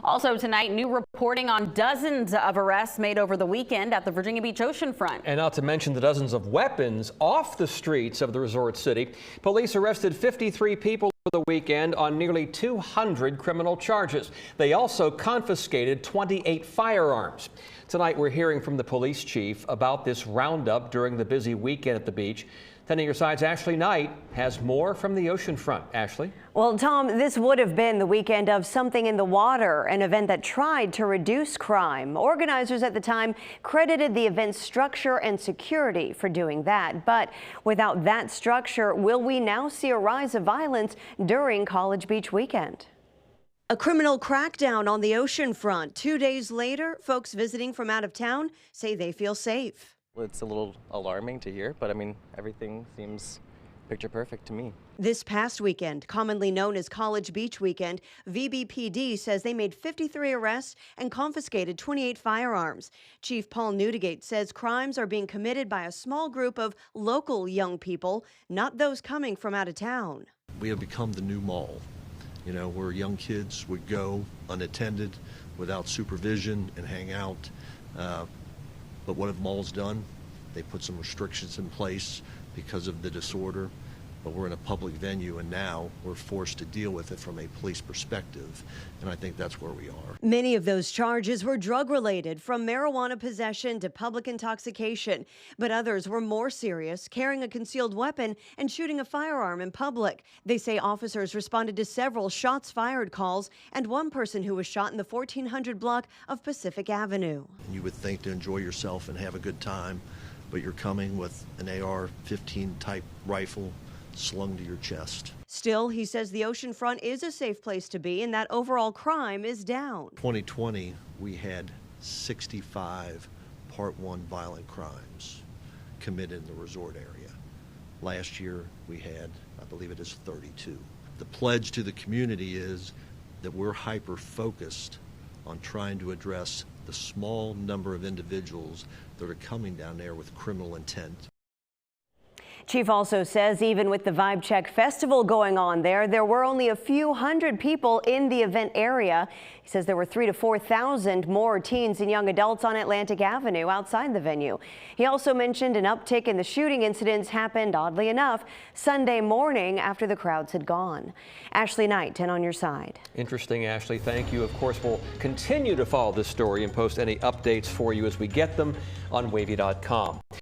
Also tonight, new reporting on dozens of arrests made over the weekend at the Virginia Beach Oceanfront. And not to mention the dozens of weapons off the streets of the resort city. Police arrested 53 people over the weekend on nearly 200 criminal charges. They also confiscated 28 firearms. Tonight, we're hearing from the police chief about this roundup during the busy weekend at the beach. 10 on your side's Ashley Knight has more from the Oceanfront. Ashley? Well, Tom, this would have been the weekend of Something in the Water, an event that tried to reduce crime. Organizers at the time credited the event's structure and security for doing that. But without that structure, will we now see a rise of violence during College Beach weekend? A criminal crackdown on the Oceanfront. 2 days later, folks visiting from out of town say they feel safe. It's a little alarming to hear, but I mean, everything seems picture perfect to me. This past weekend, commonly known as College Beach weekend, VBPD says they made 53 arrests and confiscated 28 firearms. Chief Paul Newdigate says crimes are being committed by a small group of local young people, not those coming from out of town. We have become the new mall, where young kids would go unattended, without supervision, and hang out. But what have malls done? They put some restrictions in place because of the disorder, but we're in a public venue and now we're forced to deal with it from a police perspective, and I think that's where we are. Many of those charges were drug-related, from marijuana possession to public intoxication, but others were more serious, carrying a concealed weapon and shooting a firearm in public. They say officers responded to several shots fired calls and one person who was shot in the 1400 block of Pacific Avenue. You would think to enjoy yourself and have a good time, but you're coming with an AR-15 type rifle slung to your chest. Still, he says the Oceanfront is a safe place to be and that overall crime is down. 2020, we had 65 Part 1 violent crimes committed in the resort area. Last year, we had, I believe it is 32. The pledge to the community is that we're hyper-focused on trying to address the small number of individuals that are coming down there with criminal intent. Chief also says even with the Vibe Check Festival going on there were only a few hundred people in the event area. He says there were 3,000 to 4,000 more teens and young adults on Atlantic Avenue outside the venue. He also mentioned an uptick in the shooting incidents happened, oddly enough, Sunday morning after the crowds had gone. Ashley Knight, 10 on your side. Interesting, Ashley. Thank you. Of course, we'll continue to follow this story and post any updates for you as we get them on wavy.com.